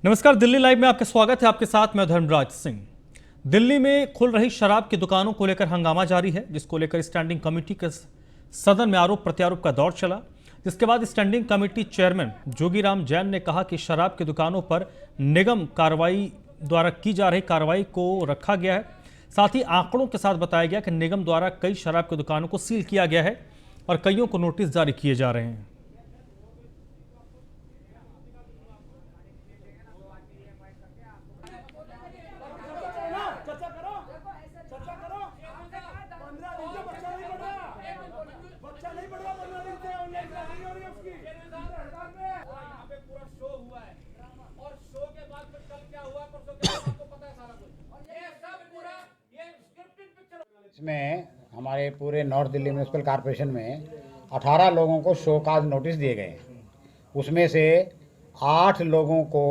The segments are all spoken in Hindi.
नमस्कार, दिल्ली लाइव में आपका स्वागत है। आपके साथ मैं धर्मराज सिंह। दिल्ली में खुल रही शराब की दुकानों को लेकर हंगामा जारी है, जिसको लेकर स्टैंडिंग कमेटी के सदन में आरोप प्रत्यारोप का दौर चला, जिसके बाद standing committee chairman Jogiram Jain ने कहा कि शराब की दुकानों पर निगम कार्रवाई द्वारा की जा रही कार्रवाई को रखा गया है। साथ ही आंकड़ों के साथ बताया गया कि निगम द्वारा कई शराब की दुकानों को सील किया गया है और कईयों को नोटिस जारी किए जा रहे हैं। इसमें हमारे पूरे नॉर्थ दिल्ली म्यूनसिपल कॉरपोरेशन में 18 लोगों को शो काज नोटिस दिए गए। उसमें से 8 लोगों को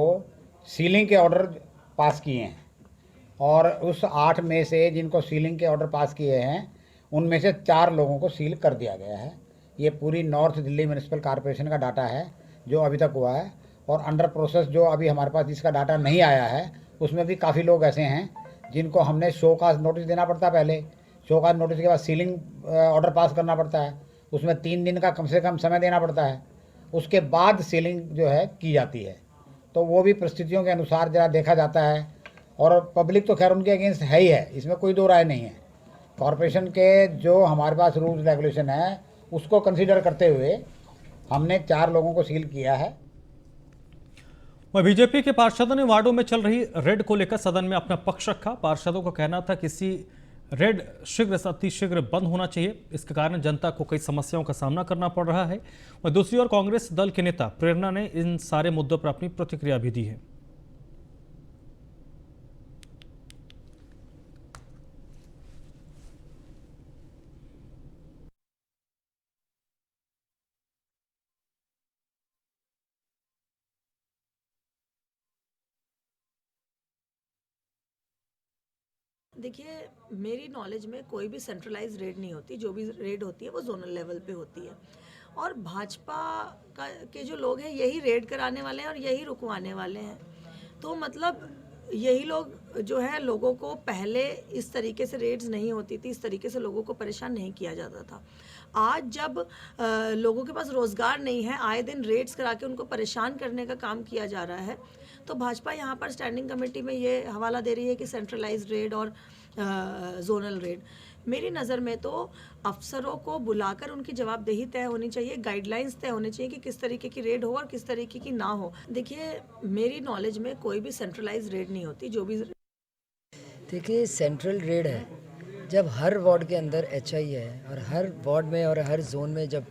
सीलिंग के ऑर्डर पास किए हैं और उस 8 में से जिनको सीलिंग के ऑर्डर पास किए हैं उनमें से 4 लोगों को सील कर दिया गया है। ये पूरी नॉर्थ दिल्ली म्यूनसिपल कॉरपोरेशन का डाटा है जो अभी तक हुआ है, और अंडर प्रोसेस जो अभी हमारे पास जिसका डाटा नहीं आया है उसमें भी काफ़ी लोग ऐसे हैं जिनको हमने शो काज नोटिस देना पड़ता है। पहले शो काज नोटिस के बाद सीलिंग ऑर्डर पास करना पड़ता है, उसमें 3 दिन का कम से कम समय देना पड़ता है, उसके बाद सीलिंग जो है की जाती है। तो वो भी परिस्थितियों के अनुसार जरा देखा जाता है, और पब्लिक तो खैर उनके अगेंस्ट है ही है, इसमें कोई दो राय नहीं है। कॉरपोरेशन के जो हमारे पास रूल्स रेगुलेशन है उसको कंसीडर करते हुए हमने 4 लोगों को सील किया है। वहीं बीजेपी के पार्षदों ने वार्डों में चल रही रेड को लेकर सदन में अपना पक्ष रखा। पार्षदों का कहना था कि इसी रेड शीघ्र से अतिशीघ्र बंद होना चाहिए, इसके कारण जनता को कई समस्याओं का सामना करना पड़ रहा है। और दूसरी ओर कांग्रेस दल के नेता प्रेरणा ने इन सारे मुद्दों पर अपनी प्रतिक्रिया भी दी है। देखिए, मेरी नॉलेज में कोई भी सेंट्रलाइज रेड नहीं होती। जो भी रेड होती है वो जोनल लेवल पे होती है, और भाजपा के जो लोग हैं यही रेड कराने वाले हैं और यही रुकवाने वाले हैं। तो मतलब यही लोग जो है, लोगों को पहले इस तरीके से रेड्स नहीं होती थी, इस तरीके से लोगों को परेशान नहीं किया जाता था। आज जब लोगों के पास रोज़गार नहीं है, आए दिन रेड्स करा के उनको परेशान करने का काम किया जा रहा है, तो भाजपा यहाँ पर स्टैंडिंग कमेटी में ये हवाला दे रही है कि सेंट्रलाइज्ड रेड और जोनल रेड। मेरी नज़र में तो अफसरों को बुलाकर उनकी जवाबदेही तय होनी चाहिए, गाइडलाइंस तय होनी चाहिए कि किस तरीके की रेड हो और किस तरीके की ना हो। देखिए, मेरी नॉलेज में कोई भी सेंट्रलाइज्ड रेड नहीं होती। जो भी देखिए, सेंट्रल रेड है जब हर वार्ड के अंदर एचआई है, और हर वार्ड में और हर जोन में जब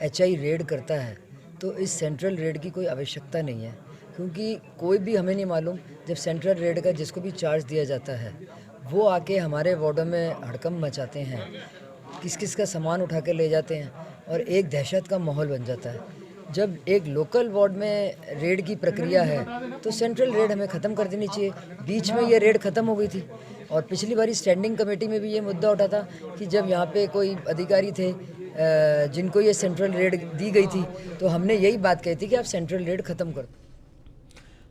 एचआई रेड करता है तो इस सेंट्रल रेड की कोई आवश्यकता नहीं है, क्योंकि कोई भी हमें नहीं मालूम जब सेंट्रल रेड का जिसको भी चार्ज दिया जाता है वो आके हमारे वार्डों में हड़कंप मचाते हैं, किस किस का सामान उठा के ले जाते हैं, और एक दहशत का माहौल बन जाता है। जब एक लोकल वार्ड में रेड की प्रक्रिया है तो सेंट्रल रेड हमें ख़त्म कर देनी चाहिए। बीच में ये रेड ख़त्म हो गई थी, और पिछली बारी स्टैंडिंग कमेटी में भी ये मुद्दा उठा था कि जब यहाँ पे कोई अधिकारी थे जिनको ये सेंट्रल रेड दी गई थी, तो हमने यही बात कही थी कि आप सेंट्रल रेड ख़त्म कर दो।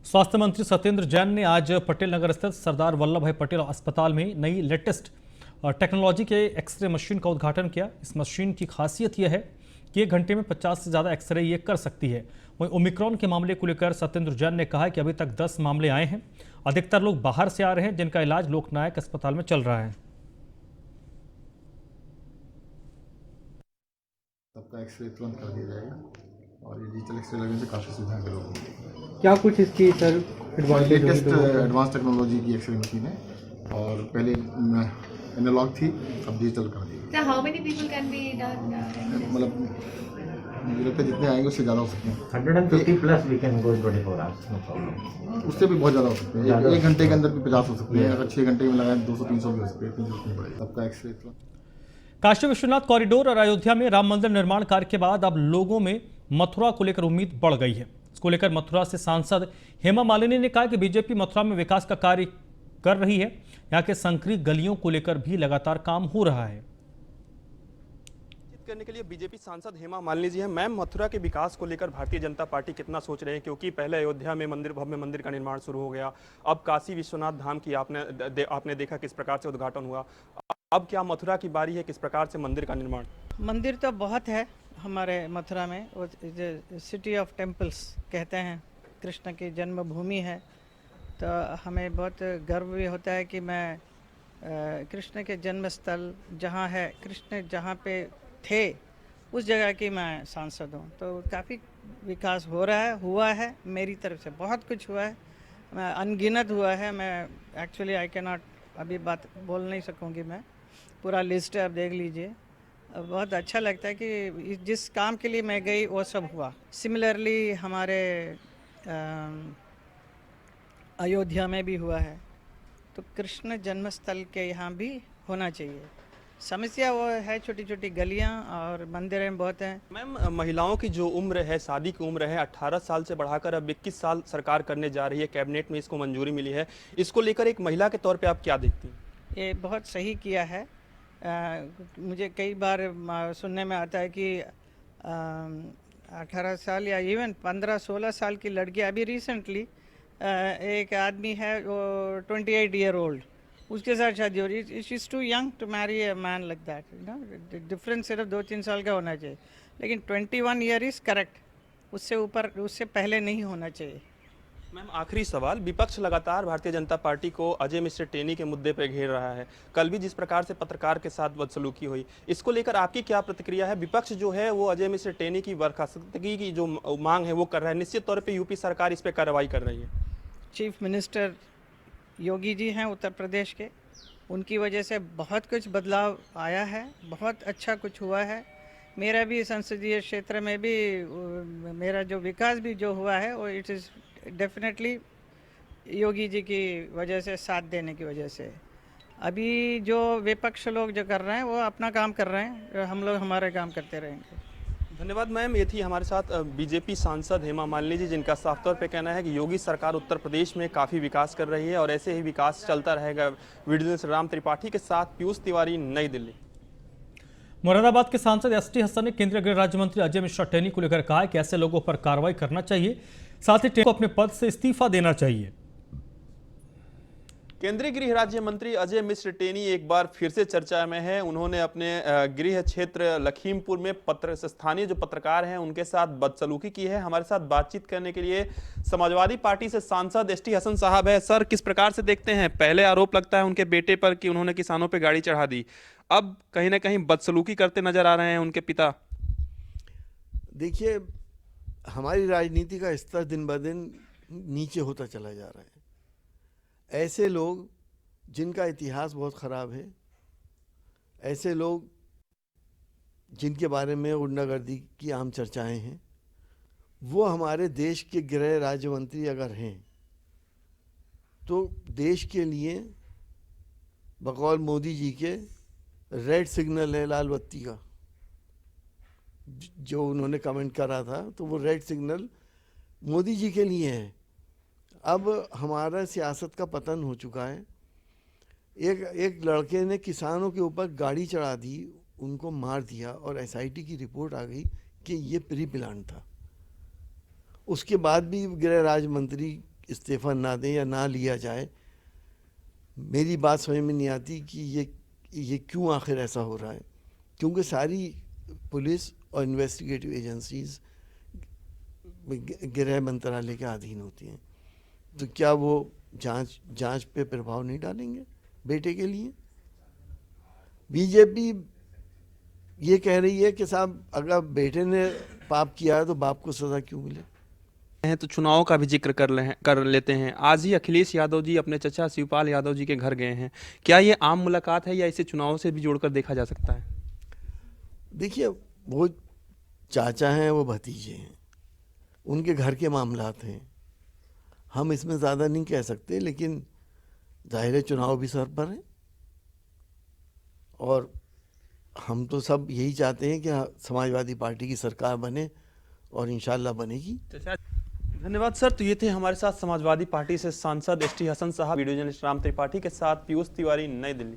स्वास्थ्य मंत्री सत्येंद्र जैन ने आज पटेल नगर स्थित सरदार वल्लभ भाई पटेल अस्पताल में नई लेटेस्ट टेक्नोलॉजी के एक्सरे मशीन का उद्घाटन किया। इस मशीन की खासियत यह है कि 1 घंटे में 50 से ज़्यादा एक्सरे ये कर सकती है। वहीं ओमिक्रॉन के मामले को लेकर सत्येंद्र जैन ने कहा कि अभी तक 10 मामले आए हैं, अधिकतर लोग बाहर से आ रहे हैं जिनका इलाज लोकनायक अस्पताल में चल रहा है। सबका एक्सरे तुरंत कर दिया जाएगा, और ये डिजिटल एक्सरे लगने से काफ़ी सुविधा है लोगों को। क्या कुछ इसकी सर लेटेस्ट एडवांस टेक्नोलॉजी की एक्सरे मशीन है, और पहले एनालॉग थी, अब डिजिटल कर दी। So how many people can be done? मतलब मुझे लगता है जितने आएंगे उससे ज़्यादा हो सकते हैं। 150 plus we can go in 24 hours, no problem. उससे भी बहुत ज़्यादा हो सकते हैं। एक घंटे के अंदर भी 50 हो सकते हैं। अगर 6 घंटे में लगाएं 200-300 भी हो सकते हैं। इतनी जरूरत नहीं पड़ेगी। सबका एक्सरे काशी विश्वनाथ कॉरिडोर और अयोध्या में राम मंदिर निर्माण कार्य के बाद अब लोगों में मथुरा को लेकर उम्मीद बढ़ गई है। इसको लेकर मथुरा से सांसद हेमा मालिनी ने कहा कि बीजेपी मथुरा में विकास का कार्य कर रही है। यहाँ के संकरी गलियों को लेकर भी लगातार काम हो रहा है। करने के लिए बीजेपी सांसद हेमा मालिनी जी हैं। मैम, मथुरा के विकास को लेकर भारतीय जनता पार्टी कितना सोच रहे हैं, क्योंकि पहले अयोध्या में भव्य मंदिर का निर्माण शुरू हो गया, अब काशी विश्वनाथ धाम की आपने देखा किस प्रकार से उद्घाटन हुआ, अब क्या मथुरा की बारी है, किस प्रकार से मंदिर का निर्माण? मंदिर तो बहुत है हमारे मथुरा में, वो सिटी ऑफ टेम्पल्स कहते हैं, कृष्ण की जन्मभूमि है। तो हमें बहुत गर्व भी होता है कि मैं कृष्ण के जन्म स्थल जहाँ है, कृष्ण जहाँ पे थे उस जगह की मैं सांसद हूँ। तो काफ़ी विकास हो रहा है, हुआ है, मेरी तरफ से बहुत कुछ हुआ है, मैं अनगिनत हुआ है। मैं एक्चुअली आई कैन नॉट अभी बात बोल नहीं सकूँगी, मैं पूरा लिस्ट है, आप देख लीजिए। बहुत अच्छा लगता है कि जिस काम के लिए मैं गई वो सब हुआ। सिमिलरली हमारे अयोध्या में भी हुआ है, तो कृष्ण जन्मस्थल के यहाँ भी होना चाहिए। समस्या वो है छोटी छोटी गलियाँ और मंदिरें बहुत हैं। मैम, महिलाओं की जो उम्र है, शादी की उम्र है, 18 साल से बढ़ाकर अब 21 साल सरकार करने जा रही है, कैबिनेट में इसको मंजूरी मिली है, इसको लेकर एक महिला के तौर पे आप क्या देखती हैं? ये बहुत सही किया है। मुझे कई बार सुनने में आता है कि 18 साल या इवन 15-16 साल की लड़की, अभी रिसेंटली एक आदमी है वो 28 ईयर ओल्ड, उसके साथ शादी हो रही है। She is too young to marry a man like that, you know. Difference सिर्फ 2-3 साल का होना चाहिए, लेकिन 21 ईयर इज़ करेक्ट, उससे ऊपर, उससे पहले नहीं होना चाहिए। मैम, आखिरी सवाल, विपक्ष लगातार भारतीय जनता पार्टी को अजय मिश्र टेनी के मुद्दे पर घेर रहा है। कल भी जिस प्रकार से पत्रकार के साथ बदसलूकी हुई, इसको लेकर आपकी क्या प्रतिक्रिया है? विपक्ष जो है वो अजय मिश्र टेनी की बर्खास्तगी की जो मांग है वो कर रहा है, निश्चित तौर पे यूपी सरकार इस पर कार्रवाई कर रही है। चीफ मिनिस्टर योगी जी हैं उत्तर प्रदेश के, उनकी वजह से बहुत कुछ बदलाव आया है, बहुत अच्छा कुछ हुआ है। मेरा भी संसदीय क्षेत्र में भी मेरा जो विकास भी जो हुआ है वो it is definitely Yogi ji की वजह से, साथ देने की वजह से। अभी जो विपक्ष लोग जो कर रहे हैं वो अपना काम कर रहे हैं, हम लोग हमारे काम करते रहेंगे। धन्यवाद मैम। ये थी हमारे साथ बीजेपी सांसद हेमा मालिनी जी, जिनका साफ तौर पे कहना है कि योगी सरकार उत्तर प्रदेश में काफ़ी विकास कर रही है और ऐसे ही विकास चलता रहेगा। वीडियो जर्नलिस्ट राम त्रिपाठी के साथ पीयूष तिवारी, नई दिल्ली। मुरादाबाद के सांसद एसटी हसन ने केंद्रीय गृह राज्य मंत्री अजय मिश्रा टेनी को लेकर कहा है कि ऐसे लोगों पर कार्रवाई करना चाहिए, साथ ही टेनी को अपने पद से इस्तीफा देना चाहिए। केंद्रीय गृह राज्य मंत्री अजय मिश्र टेनी एक बार फिर से चर्चा में है। उन्होंने अपने गृह क्षेत्र लखीमपुर में स्थानीय जो पत्रकार हैं उनके साथ बदसलूकी की है। हमारे साथ बातचीत करने के लिए समाजवादी पार्टी से सांसद एसटी हसन साहब है। सर, किस प्रकार से देखते हैं? पहले आरोप लगता है उनके बेटे पर कि उन्होंने किसानों पर गाड़ी चढ़ा दी, अब कहीं ना कहीं बदसलूकी करते नजर आ रहे हैं उनके पिता। देखिए, हमारी राजनीति का स्तर दिन ब दिन नीचे होता चला जा रहा है। ऐसे लोग जिनका इतिहास बहुत ख़राब है, ऐसे लोग जिनके बारे में गुंडागर्दी की आम चर्चाएं हैं, वो हमारे देश के गृह राज्य मंत्री अगर हैं तो देश के लिए बकौल मोदी जी के रेड सिग्नल है, लाल बत्ती का जो उन्होंने कमेंट करा था, तो वो रेड सिग्नल मोदी जी के लिए है। अब हमारा सियासत का पतन हो चुका है। एक लड़के ने किसानों के ऊपर गाड़ी चढ़ा दी, उनको मार दिया और एसआईटी की रिपोर्ट आ गई कि ये प्री प्लान था। उसके बाद भी गृह राज्य मंत्री इस्तीफा ना दें या ना लिया जाए, मेरी बात समझ में नहीं आती कि ये क्यों आखिर ऐसा हो रहा है। क्योंकि सारी पुलिस और इन्वेस्टिगेटिव एजेंसीज गृह मंत्रालय के अधीन होती हैं, तो क्या वो जांच पे प्रभाव नहीं डालेंगे बेटे के लिए? बीजेपी ये कह रही है कि साहब अगर बेटे ने पाप किया है तो बाप को सजा क्यों मिले? तो चुनाव का भी जिक्र कर लेते हैं। आज ही अखिलेश यादव जी अपने चचा शिवपाल यादव जी के घर गए हैं। क्या ये आम मुलाकात है या इसे चुनाव से भी जोड़कर देखा जा सकता है? देखिए, वो चाचा हैं, वो भतीजे हैं, उनके घर के मामलात हैं, हम इसमें ज़्यादा नहीं कह सकते। लेकिन जाहिर है चुनाव भी सर पर है और हम तो सब यही चाहते हैं कि समाजवादी पार्टी की सरकार बने और इंशाल्लाह बनेगी। धन्यवाद सर। तो ये थे हमारे साथ समाजवादी पार्टी से सांसद एसटी हसन साहब। वीडियो जर्नलिस्ट राम त्रिपाठी के साथ पीयूष तिवारी, नई दिल्ली।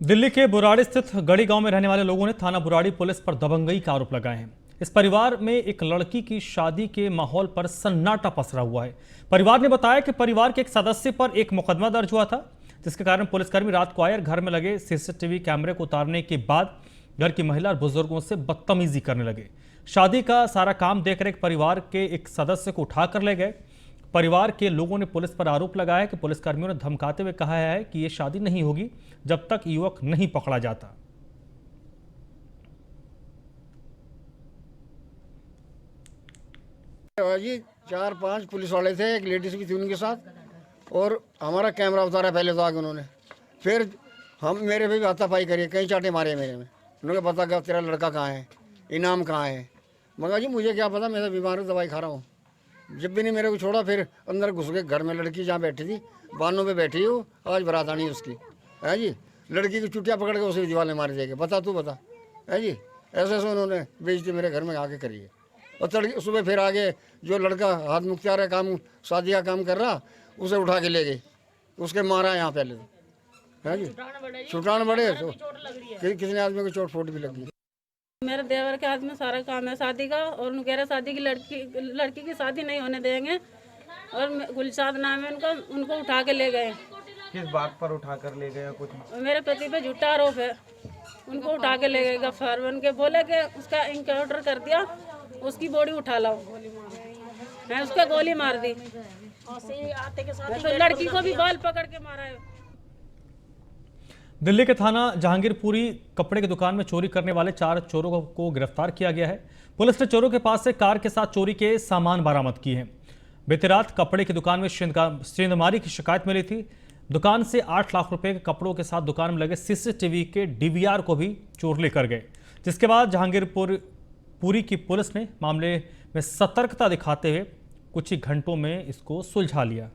दिल्ली के बुराड़ी स्थित गढ़ी गांव में रहने वाले लोगों ने थाना बुराड़ी पुलिस पर दबंगई का आरोप लगाए हैं। इस परिवार में एक लड़की की शादी के माहौल पर सन्नाटा पसरा हुआ है। परिवार ने बताया कि परिवार के एक सदस्य पर एक मुकदमा दर्ज हुआ था, जिसके कारण पुलिसकर्मी रात को आए और घर में लगे सीसीटीवी कैमरे को उतारने के बाद घर की महिला और बुजुर्गों से बदतमीजी करने लगे। शादी का सारा काम देखकर एक परिवार के एक सदस्य को उठाकर ले गए। परिवार के लोगों ने पुलिस पर आरोप लगाया कि पुलिसकर्मियों ने धमकाते हुए कहा है कि यह शादी नहीं होगी जब तक युवक नहीं पकड़ा जाता। जी 4-5 पुलिस वाले थे, एक लेडीज भी थी उनके साथ, और हमारा कैमरा उतारा पहले तो आगे उन्होंने, फिर हम मेरे पे भी हाथापाई करी, कई चाटे मारे मेरे में। उन्होंने पता क्या तेरा लड़का कहाँ है, इनाम कहाँ है। मगर जी मुझे क्या पता, मैं तो बीमार हूँ, दवाई खा रहा हूँ। जब भी नहीं मेरे को छोड़ा, फिर अंदर घुस गए घर में। लड़की जहाँ बैठी थी बानों पे बैठी हो, आज बारात आनी उसकी है जी। लड़की की चुटिया पकड़ के उसे दीवार मार देंगे, बता तू बता है जी। ऐसे ऐसे उन्होंने बेइज्जती मेरे घर में आके करी है। और तड़के सुबह फिर आगे जो लड़का हाथ मुख्तियार है, काम शादी का काम कर रहा, उसे उठा के ले गए, उसके मारा यहाँ पहले तो है जी। छुटान बड़े तो किसी आदमी को चोट फोट भी लगी। मेरे देवर के हाथ में सारा काम है शादी का, और उन कह रहे शादी की लड़की की शादी नहीं होने देंगे। और गुलशाद नाम है उनका, उनको उठा के ले गए। किस बात पर उठा कर ले गए? कुछ मेरे पति पे झूठा आरोप है, उनको उठा के ले गए गफ्फार बन के। बोले कि उसका इनकाउंटर कर दिया, उसकी बॉडी उठा लाओ। मैं उसका गोली मार दी, तो लड़की को भी बाल पकड़ के मारा है। दिल्ली के थाना जहांगीरपुरी कपड़े की दुकान में चोरी करने वाले 4 चोरों को गिरफ्तार किया गया है। पुलिस ने चोरों के पास से कार के साथ चोरी के सामान बरामद किए हैं। बीती रात कपड़े की दुकान में सेंधमारी की शिकायत मिली थी। दुकान से 8 लाख रुपए के कपड़ों के साथ दुकान में लगे सीसीटीवी के डीवीआर को भी चोर लेकर गए, जिसके बाद जहांगीरपुरी की पुलिस ने मामले में सतर्कता दिखाते हुए कुछ ही घंटों में इसको सुलझा लिया।